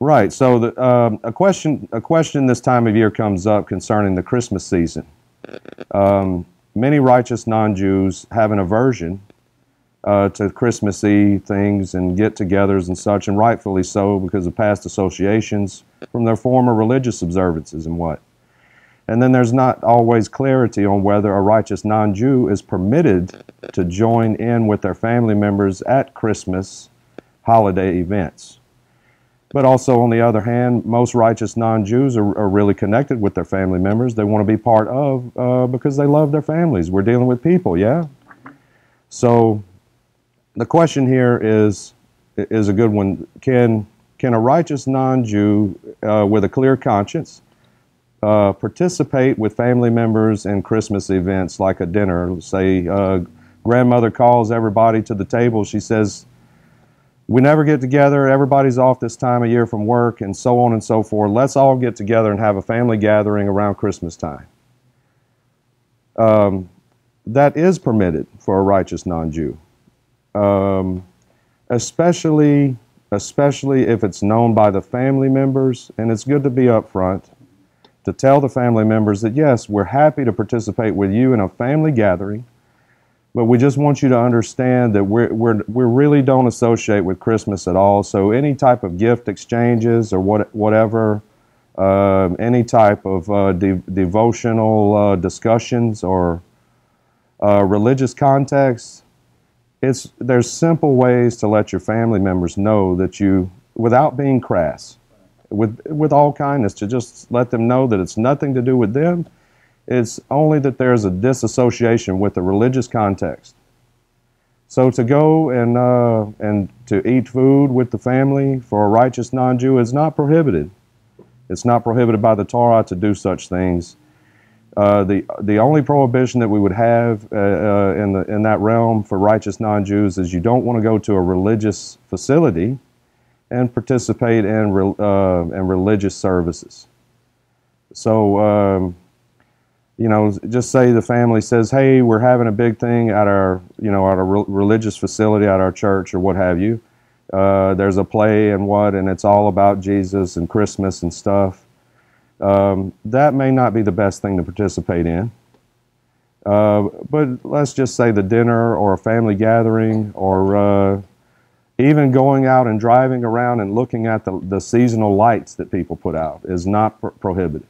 Right. So a question this time of year comes up concerning the Christmas season. Many righteous non-Jews have an aversion to Christmassy things and get-togethers and such, and rightfully so because of past associations from their former religious observances and what. And then there's not always clarity on whether a righteous non-Jew is permitted to join in with their family members at Christmas holiday events. But also, on the other hand, most righteous non-Jews are really connected with their family members. They want to be part of because they love their families. We're dealing with people, yeah? So the question here is a good one. Can a righteous non-Jew with a clear conscience participate with family members in Christmas events like a dinner? Say grandmother calls everybody to the table. She says, we never get together, everybody's off this time of year from work, and so on and so forth. Let's all get together and have a family gathering around Christmas time. That is permitted for a righteous non-Jew, especially if it's known by the family members, and it's good to be upfront to tell the family members that, yes, we're happy to participate with you in a family gathering, but we just want you to understand that we really don't associate with Christmas at all. So any type of gift exchanges or whatever, any type of devotional discussions or religious context, there's simple ways to let your family members know that you, without being crass, with all kindness, to just let them know that it's nothing to do with them. It's only that there's a disassociation with the religious context. So to go and to eat food with the family for a righteous non-Jew is not prohibited. It's not prohibited by the Torah to do such things. The only prohibition that we would have in that realm for righteous non-Jews is you don't want to go to a religious facility and participate in religious services. So. You know, just say the family says, hey, we're having a big thing at our, religious facility at our church or what have you. There's a play and it's all about Jesus and Christmas and stuff. That may not be the best thing to participate in. But let's just say the dinner or a family gathering or even going out and driving around and looking at the seasonal lights that people put out is not prohibited.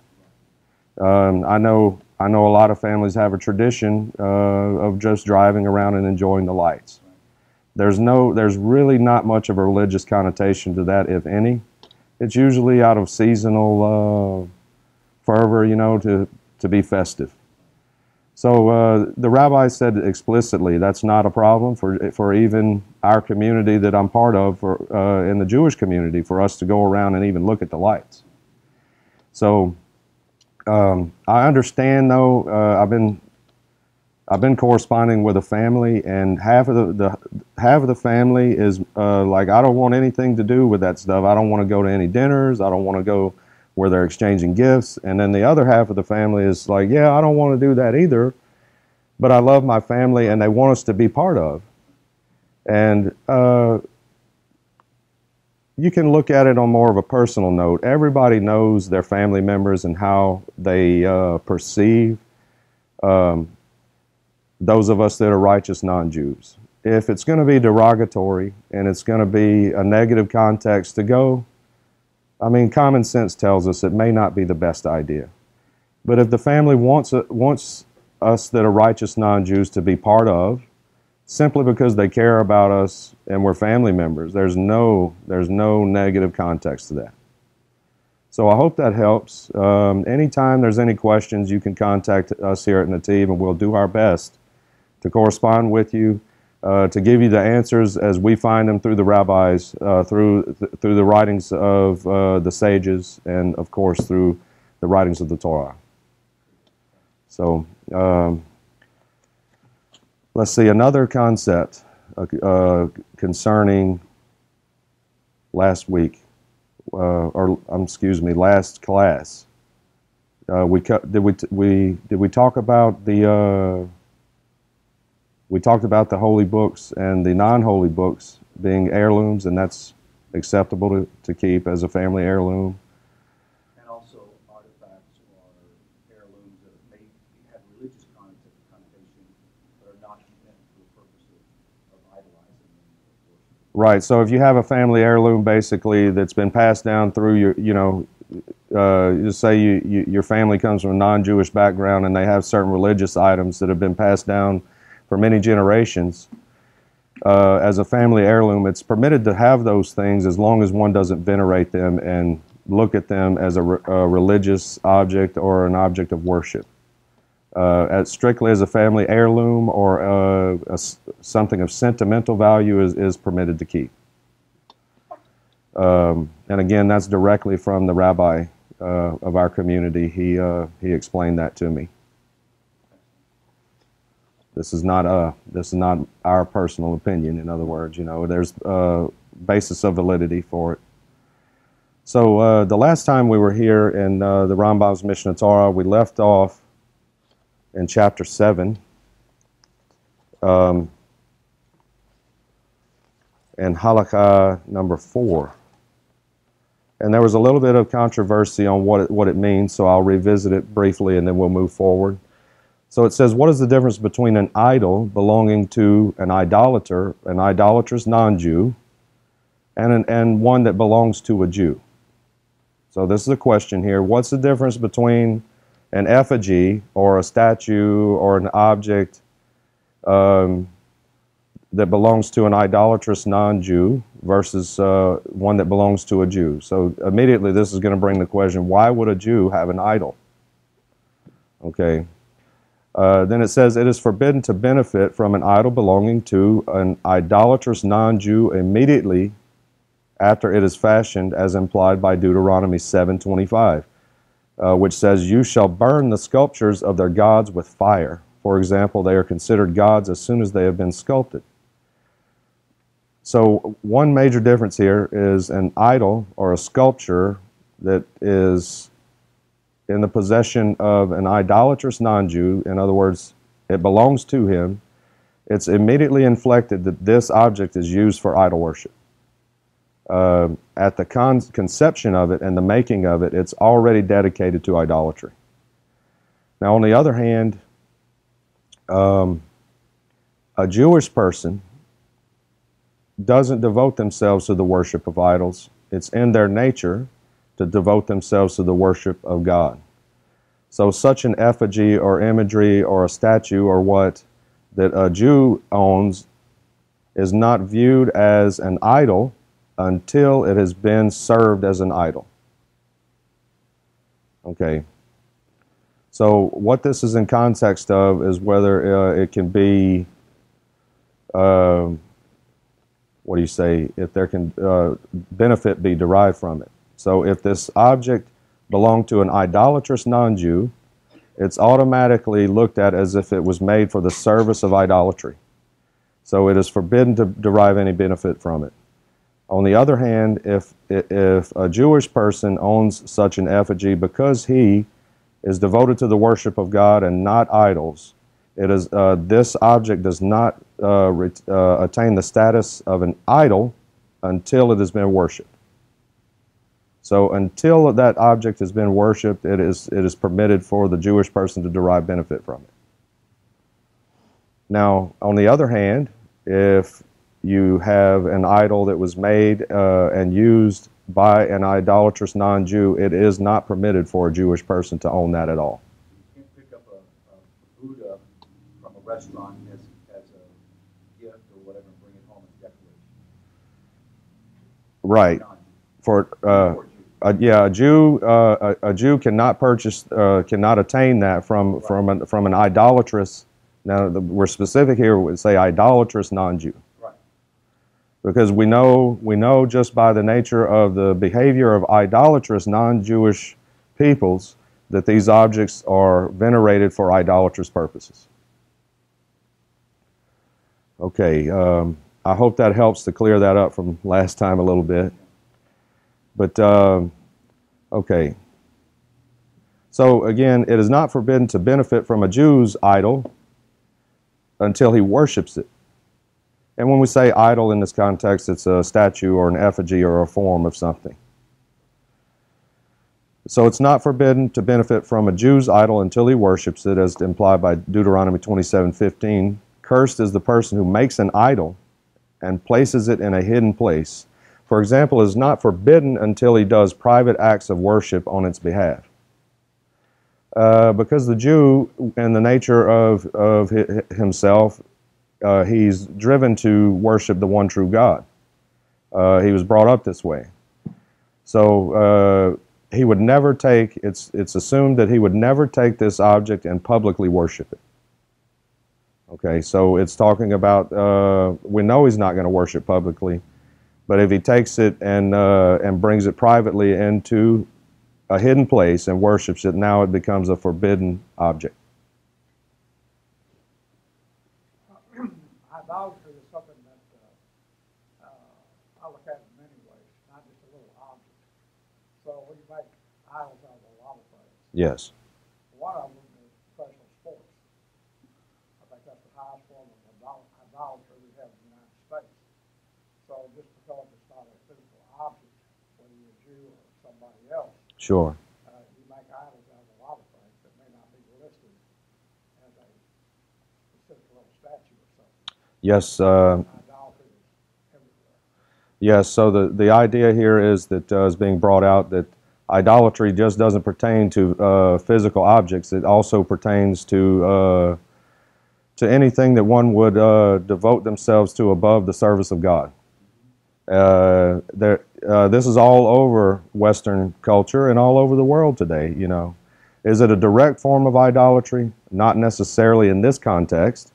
I know a lot of families have a tradition of just driving around and enjoying the lights. There's really not much of a religious connotation to that, if any. It's usually out of seasonal fervor, to be festive. So the rabbi said explicitly that's not a problem for even our community that I'm part of, in the Jewish community, for us to go around and even look at the lights. So. I understand, though. I've been corresponding with a family, and half of the family is like, I don't want anything to do with that stuff. I don't want to go to any dinners. I don't want to go where they're exchanging gifts. And then the other half of the family is like, yeah, I don't want to do that either, but I love my family, and they want us to be part of. And you can look at it on more of a personal note. Everybody knows their family members and how they perceive those of us that are righteous non-Jews. If it's going to be derogatory and it's going to be a negative context to go, I mean, common sense tells us it may not be the best idea. But if the family wants us that are righteous non-Jews to be part of, simply because they care about us and we're family members, there's no negative context to that. So I hope that helps. Anytime there's any questions, you can contact us here at NETIV, and we'll do our best to correspond with you, to give you the answers as we find them through the rabbis, through the writings of the sages, and of course through the writings of the Torah. So let's see, another concept concerning last week, last class. Did we talk about we talked about the holy books and the non-holy books being heirlooms, and that's acceptable to keep as a family heirloom. And also artifacts or heirlooms that may have religious connotation, but are not meant for the purpose of idolizing and worship. Right. So if you have a family heirloom, basically that's been passed down through your, just say your family comes from a non-Jewish background and they have certain religious items that have been passed down for many generations. As a family heirloom, it's permitted to have those things as long as one doesn't venerate them and look at them as a religious object or an object of worship. Strictly as a family heirloom or something of sentimental value is permitted to keep. And again, that's directly from the rabbi of our community. He explained that to me. This is not our personal opinion. In other words, there's a basis of validity for it. So the last time we were here in the Rambam's Mishneh Torah, we left off in chapter 7, and halakha number 4. And there was a little bit of controversy on what it means, so I'll revisit it briefly and then we'll move forward. So it says, what is the difference between an idol belonging to an idolater, an idolatrous non-Jew, and one that belongs to a Jew? So this is a question here. What's the difference between an effigy or a statue or an object that belongs to an idolatrous non-Jew versus one that belongs to a Jew? So immediately this is going to bring the question, why would a Jew have an idol? Okay. Then it says, it is forbidden to benefit from an idol belonging to an idolatrous non-Jew immediately after it is fashioned, as implied by Deuteronomy 7:25, which says, you shall burn the sculptures of their gods with fire. For example, they are considered gods as soon as they have been sculpted. So one major difference here is an idol or a sculpture that is in the possession of an idolatrous non-Jew. In other words, it belongs to him. It's immediately inflected that this object is used for idol worship. At the conception of it and the making of it, it's already dedicated to idolatry. Now, on the other hand, a Jewish person doesn't devote themselves to the worship of idols. It's in their nature to devote themselves to the worship of God. So such an effigy or imagery or a statue or what that a Jew owns is not viewed as an idol until it has been served as an idol. Okay. So what this is in context of is whether it can be, what do you say, if there can benefit be derived from it. So if this object belonged to an idolatrous non-Jew, it's automatically looked at as if it was made for the service of idolatry. So it is forbidden to derive any benefit from it. On the other hand, if a Jewish person owns such an effigy because he is devoted to the worship of God and not idols, it is this object does not attain the status of an idol until it has been worshipped. So until that object has been worshipped, it is permitted for the Jewish person to derive benefit from it. Now, on the other hand, if you have an idol that was made and used by an idolatrous non-Jew, it is not permitted for a Jewish person to own that at all. You can't pick up a Buddha from a restaurant as a gift or whatever and bring it home as decoration. Right. A Jew cannot purchase, cannot attain that from an idolatrous. Now we're specific here. We say idolatrous non-Jew. Because we know just by the nature of the behavior of idolatrous non-Jewish peoples that these objects are venerated for idolatrous purposes. Okay, I hope that helps to clear that up from last time a little bit. But, okay. So again, it is not forbidden to benefit from a Jew's idol until he worships it. And when we say idol in this context, it's a statue or an effigy or a form of something. So it's not forbidden to benefit from a Jew's idol until he worships it, as implied by Deuteronomy 27:15. Cursed is the person who makes an idol and places it in a hidden place. For example, it is not forbidden until he does private acts of worship on its behalf. Because the Jew, in the nature of himself, he's driven to worship the one true God. He was brought up this way. So he would never take, it's assumed that he would never take this object and publicly worship it. Okay, so it's talking about, we know he's not going to worship publicly, but if he takes it and brings it privately into a hidden place and worships it, now it becomes a forbidden object. Idolatry is something that I look at in many ways, not just a little object. So we make idols out of a lot of things. Yes. One of them is professional sports. I think that's the highest form of idolatry we have in the United States. So just because it's not a physical object, whether you're a Jew or somebody else, Sure. you make idols out of a lot of things that may not be listed as a specific little statue or something. Yes. Idolatry is everywhere. Yes. So the idea here is that is being brought out that idolatry just doesn't pertain to physical objects. It also pertains to anything that one would devote themselves to above the service of God. This is all over Western culture and all over the world today, you know. Is it a direct form of idolatry? Not necessarily in this context,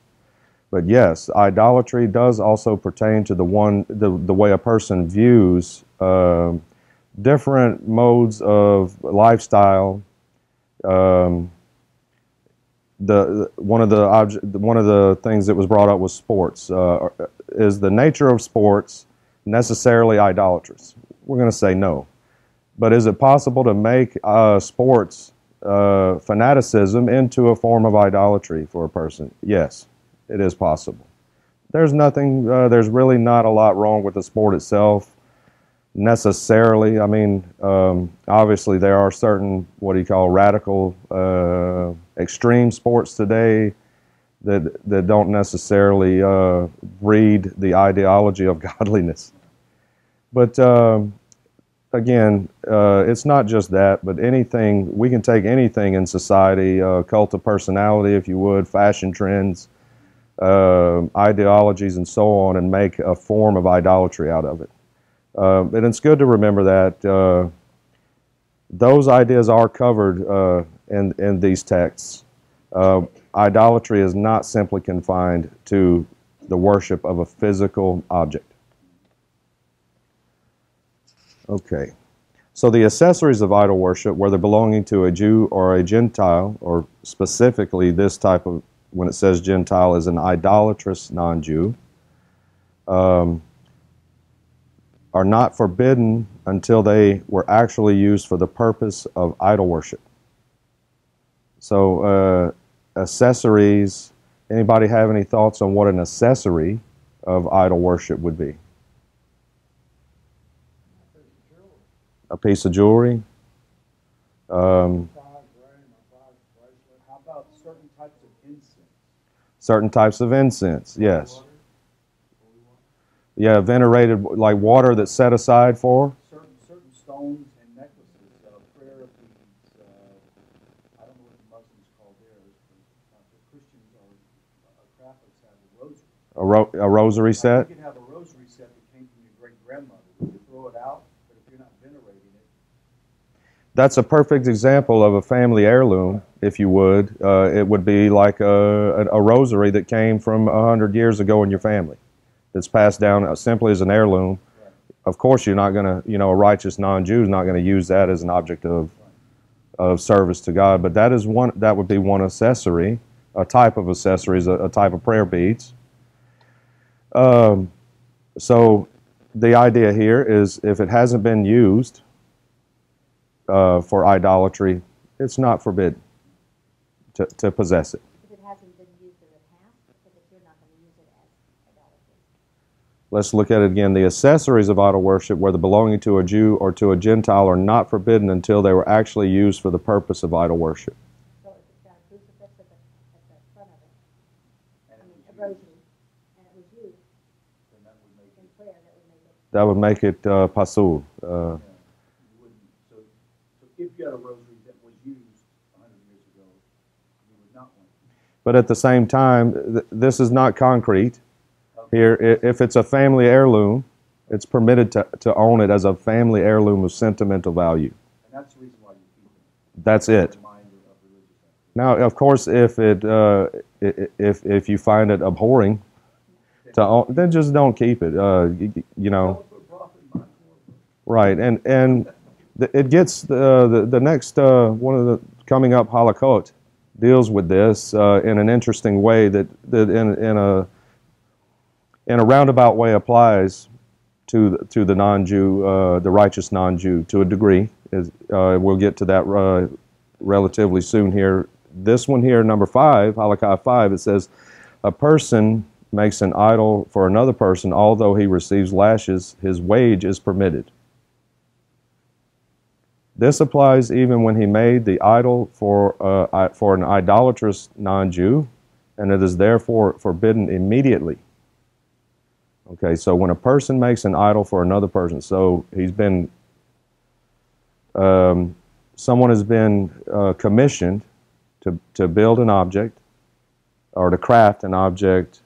but yes, idolatry does also pertain to the way a person views different modes of lifestyle. One of the things that was brought up was sports. Is the nature of sports necessarily idolatrous? We're going to say no. But is it possible to make sports fanaticism into a form of idolatry for a person? Yes, it is possible. There's really not a lot wrong with the sport itself necessarily. I mean, obviously there are certain, what do you call, radical, extreme sports today that don't necessarily breed the ideology of godliness. But again, it's not just that, but anything, we can take anything in society, cult of personality, if you would, fashion trends, ideologies, and so on, and make a form of idolatry out of it. And it's good to remember that those ideas are covered in these texts. Idolatry is not simply confined to the worship of a physical object. Okay. So the accessories of idol worship, whether belonging to a Jew or a Gentile, or specifically this type of, when it says Gentile, is an idolatrous non-Jew, are not forbidden until they were actually used for the purpose of idol worship. So accessories, anybody have any thoughts on what an accessory of idol worship would be? A piece of jewelry. How about certain types of incense? Certain types of incense, yes. Yeah, venerated, like water that's set aside for? Certain stones and necklaces, prayer beads, I don't know what the Muslims call theirs, but the Christians or Catholics have a rosary. A rosary set? You can have a rosary set that came from your great-grandmother. You can throw it out, but if you're not venerating it. That's a perfect example of a family heirloom, if you would. It would be like a rosary that came from 100 years ago in your family. It's passed down simply as an heirloom. Right. Of course, you're not going to, you know, a righteous non-Jew is not going to use that as an object of service to God. But that is one. That would be one accessory, a type of accessories, a type of prayer beads. So the idea here is, if it hasn't been used for idolatry, it's not forbidden to possess it. If it hasn't been used in the past, because if you're not going to use it as idolatry. let's look at it again. The accessories of idol worship, whether belonging to a Jew or to a Gentile, are not forbidden until they were actually used for the purpose of idol worship. So if it's got a crucifix at the front of it, And I it mean, was a rosary, and it was used then that would make in it, prayer, that would make it. That would make it pasul. you wouldn't, so if you had a rosary that was used 100 years ago, you would not want it. But at the same time, this is not concrete. Okay. Here, if it's a family heirloom, it's permitted to own it as a family heirloom of sentimental value. And that's the reason why you keep it. That's it. Reminder of religious activity. Now, of course, if you find it abhorring to own, then just don't keep it. You know, Don't put profit in my form. right? And it gets the next one of the coming up halakot deals with this in an interesting way that in a roundabout way applies to the non-Jew, the righteous non-Jew, to a degree. We'll get to that relatively soon here. This one here, number 5, halakha 5, it says, a person makes an idol for another person, although he receives lashes, his wage is permitted. This applies even when he made the idol for an idolatrous non-Jew, and it is therefore forbidden immediately. Okay, so when a person makes an idol for another person, so he's been, someone has been commissioned to build an object or to craft an object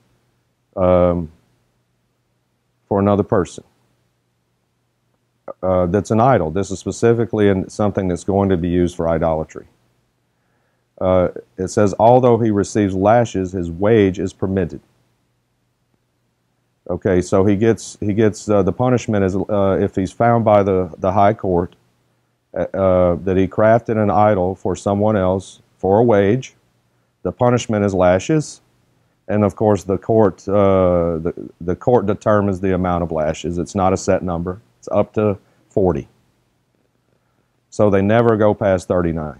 for another person. That's an idol. This is specifically something that's going to be used for idolatry. It says, although he receives lashes, his wage is permitted. Okay, so he gets the punishment is if he's found by the high court that he crafted an idol for someone else for a wage. The punishment is lashes, and of course the court determines the amount of lashes. It's not a set number. It's up to 40. So they never go past 39.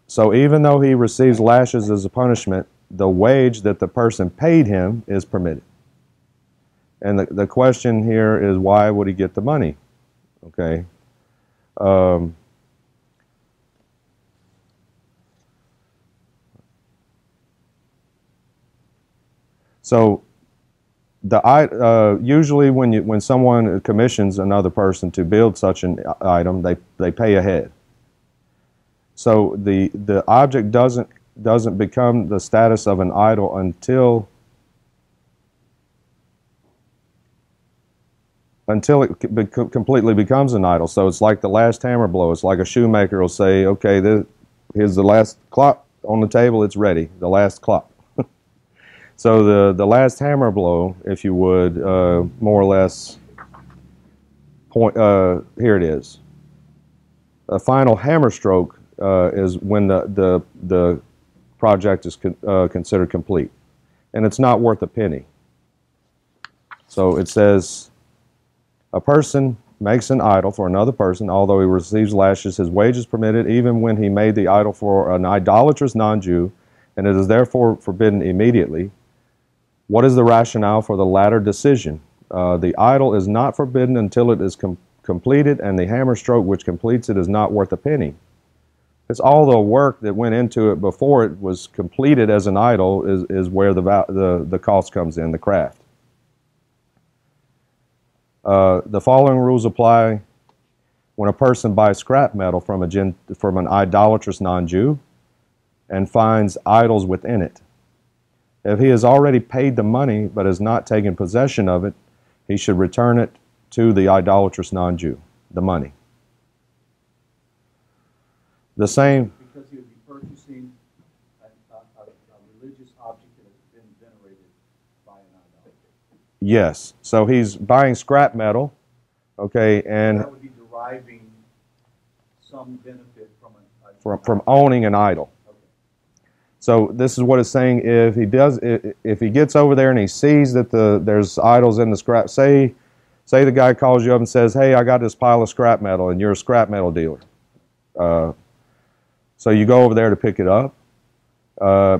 So even though he receives lashes as a punishment, the wage that the person paid him is permitted. And the question here is, why would he get the money? Okay. So usually when someone commissions another person to build such an item, they pay ahead. So the object doesn't become the status of an idol until it completely becomes an idol. So it's like the last hammer blow. It's like a shoemaker will say, okay, here's the last clock on the table, it's ready, the last clock. So the last hammer blow, if you would, more or less, here it is. A final hammer stroke is when the project is considered complete. And it's not worth a penny. So it says, a person makes an idol for another person, although he receives lashes, his wage is permitted, even when he made the idol for an idolatrous non-Jew, and it is therefore forbidden immediately. What is the rationale for the latter decision? The idol is not forbidden until it is completed, and the hammer stroke which completes it is not worth a penny. It's all the work that went into it before it was completed as an idol is where the cost comes in, the craft. The following rules apply when a person buys scrap metal from an idolatrous non-Jew and finds idols within it. If he has already paid the money but has not taken possession of it, he should return it to the idolatrous non-Jew, the money. The same. Because he would be purchasing a religious object that has been venerated by an idolater. Yes. So he's buying scrap metal, okay, and that would be deriving some benefit from owning an idol. Okay. So this is what it's saying. If he gets over there and he sees that there's idols in the scrap, say the guy calls you up and says, "Hey, I got this pile of scrap metal," and you're a scrap metal dealer. So you go over there to pick it up.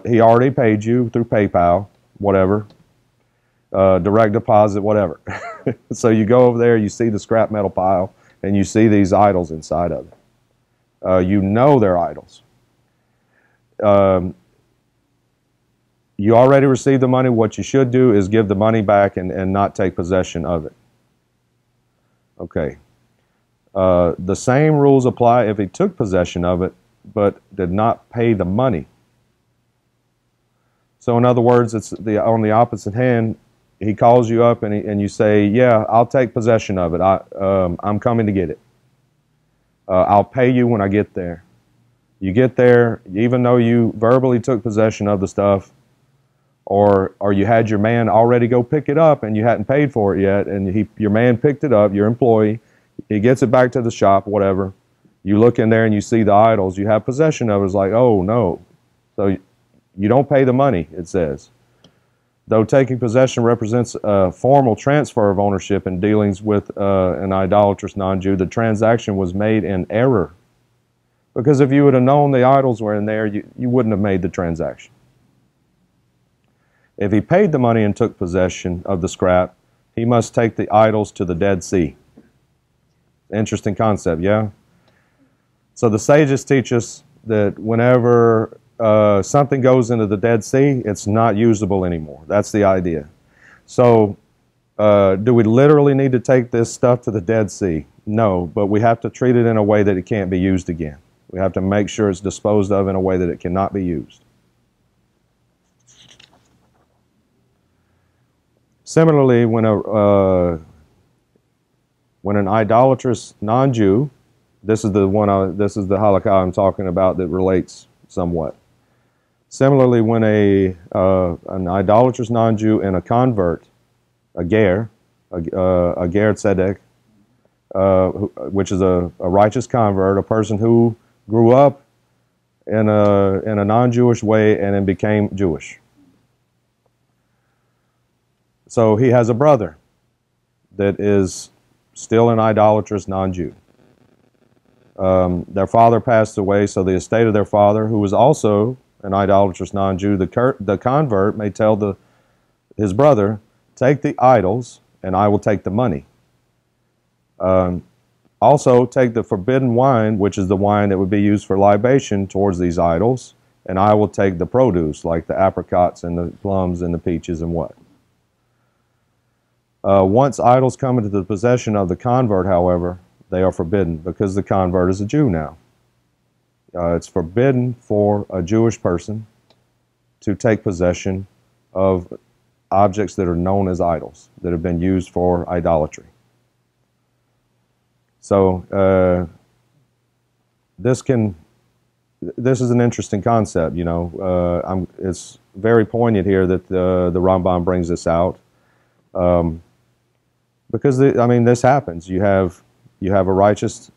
He already paid you through PayPal, whatever. direct deposit, whatever. So you go over there, you see the scrap metal pile, and you see these idols inside of it. You know they're idols. You already received the money. What you should do is give the money back and not take possession of it. Okay. The same rules apply if he took possession of it, but did not pay the money. So in other words, it's on the opposite hand. He calls you up and you say, yeah, I'll take possession of it. I'm coming to get it. I'll pay you when I get there. You get there, even though you verbally took possession of the stuff, or you had your man already go pick it up and you hadn't paid for it yet, and your man picked it up, your employee, he gets it back to the shop, whatever. You look in there and you see the idols, you have possession of it. It's like, oh no. So you don't pay the money, it says. Though taking possession represents a formal transfer of ownership in dealings with an idolatrous non-Jew, the transaction was made in error. Because if you would have known the idols were in there, you wouldn't have made the transaction. If he paid the money and took possession of the scrap, he must take the idols to the Dead Sea. Interesting concept, yeah? So the sages teach us that whenever something goes into the Dead Sea, it's not usable anymore. That's the idea. So do we literally need to take this stuff to the Dead Sea? No, but we have to treat it in a way that it can't be used again. We have to make sure it's disposed of in a way that it cannot be used. Similarly, when an idolatrous non-Jew, this is the halakha I'm talking about that relates somewhat. Similarly, when an idolatrous non-Jew and a convert, a ger tzedek, which is a righteous convert, a person who grew up in a non-Jewish way and then became Jewish. So he has a brother that is still an idolatrous non-Jew. Their father passed away, so the estate of their father, who was also an idolatrous non-Jew, the convert may tell his brother, take the idols and I will take the money. Also, take the forbidden wine, which is the wine that would be used for libation towards these idols, and I will take the produce, like the apricots and the plums and the peaches and what. Once idols come into the possession of the convert, however, they are forbidden because the convert is a Jew now. It's forbidden for a Jewish person to take possession of objects that are known as idols, that have been used for idolatry. So this is an interesting concept, you know. It's very poignant here that the Rambam brings this out. Because this happens. You have a righteous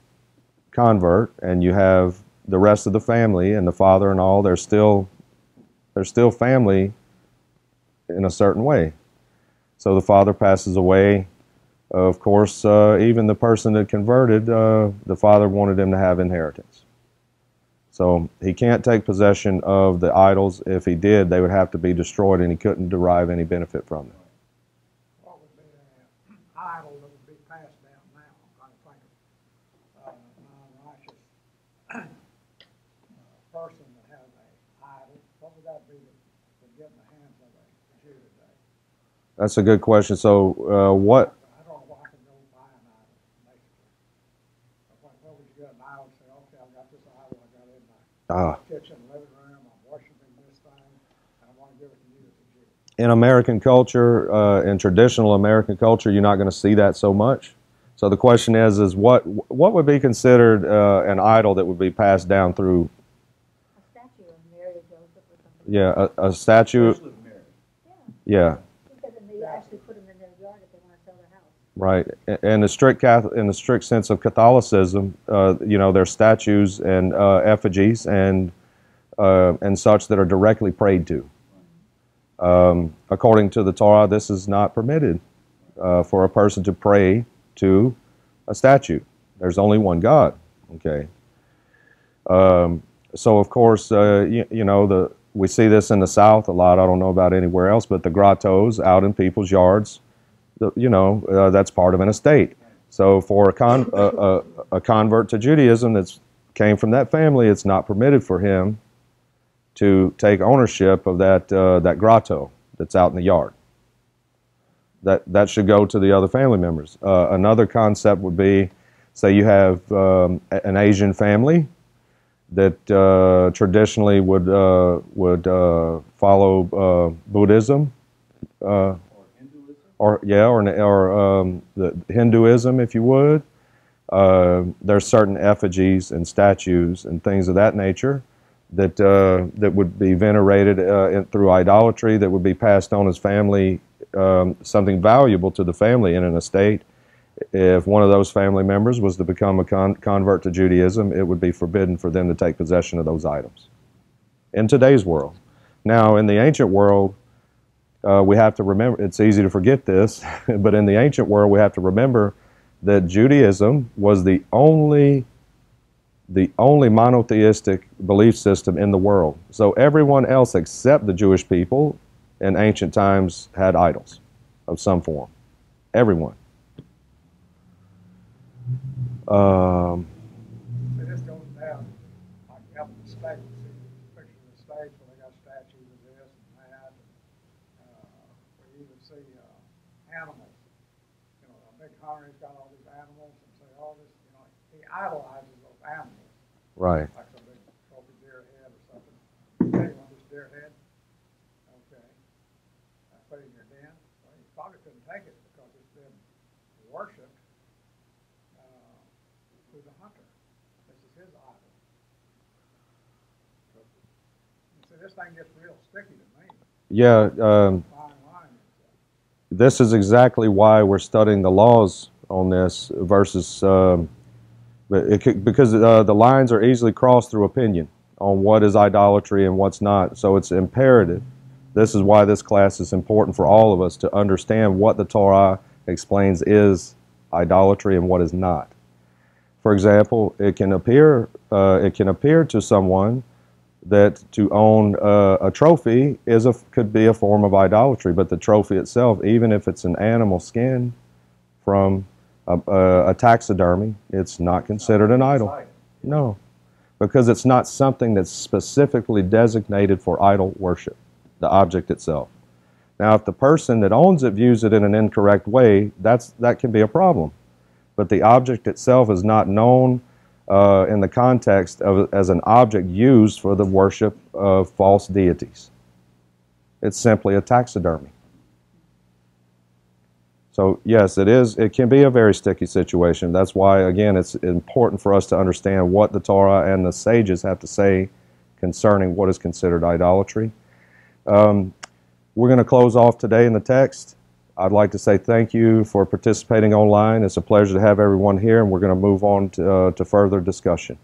convert, and you have the rest of the family and the father and all. They're still family in a certain way. So the father passes away. Of course, even the person that converted, the father wanted him to have inheritance. So he can't take possession of the idols. If he did, they would have to be destroyed, and he couldn't derive any benefit from them. Idol that would be passed down now. I'm trying to think of non-righteous person that has an idol. What would that be to get in the hands of a Jew today? That's a good question. So what? I don't know why I can go buy an idol, basically. But when would you get an idol and say, okay, I've got this idol, I got it in my kitchen, living room, I'm worshiping this thing, and I want to give it to you as a Jew. In American culture, in traditional American culture, you're not going to see that so much. So the question is what would be considered an idol that would be passed down through? A statue of Mary or Joseph or something. Yeah, a statue. Especially with Mary. Yeah. Because then they actually put them in their yard if they want to sell their house. Right. In the strict sense of Catholicism, you know, there's statues and effigies and such that are directly prayed to. According to the Torah, this is not permitted for a person to pray to a statue. There's only one God. Okay. So of course, you know, We see this in the South a lot. I don't know about anywhere else, but the grottos out in people's yards, that's part of an estate. So for a convert to Judaism that came from that family, it's not permitted for him to take ownership of that grotto that's out in the yard. That should go to the other family members. Another concept would be, say you have an Asian family that traditionally would follow Buddhism, Or Hinduism? or the Hinduism, if you would. There's certain effigies and statues and things of that nature that would be venerated through idolatry, that would be passed on as family, something valuable to the family in an estate. If one of those family members was to become a convert to Judaism, it would be forbidden for them to take possession of those items. In today's world. Now, in the ancient world, we have to remember, it's easy to forget this, but in the ancient world, we have to remember that Judaism was the only monotheistic belief system in the world. So everyone else except the Jewish people in ancient times had idols of some form. Everyone. See, this goes down, like up in the States, see, picture of the States where they got statues of this and that. We even see animals. A big hunter, he's got all these animals, and say, oh, this, he idolizes those animals. Right. Like some big trophy deer head or something. Okay, you want this deer head? Okay. I put it in your den. Well, you probably couldn't take it because it's been worshipped through the hunter. This is his idol. See, this thing gets real sticky to me. Yeah. Fine line. This is exactly why we're studying the laws on this versus, because the lines are easily crossed through opinion on what is idolatry and what's not. So it's imperative. This is why this class is important for all of us to understand what the Torah explains is idolatry and what is not. For example, it can appear to someone that to own a trophy could be a form of idolatry, but the trophy itself, even if it's an animal skin from a taxidermy, it's not considered an idol. No, because it's not something that's specifically designated for idol worship, the object itself. Now, if the person that owns it views it in an incorrect way, that can be a problem. But the object itself is not known in the context as an object used for the worship of false deities. It's simply a taxidermy. So yes, it can be a very sticky situation. That's why, again, it's important for us to understand what the Torah and the sages have to say concerning what is considered idolatry. We're going to close off today in the text. I'd like to say thank you for participating online. It's a pleasure to have everyone here, and we're going to move on to further discussion.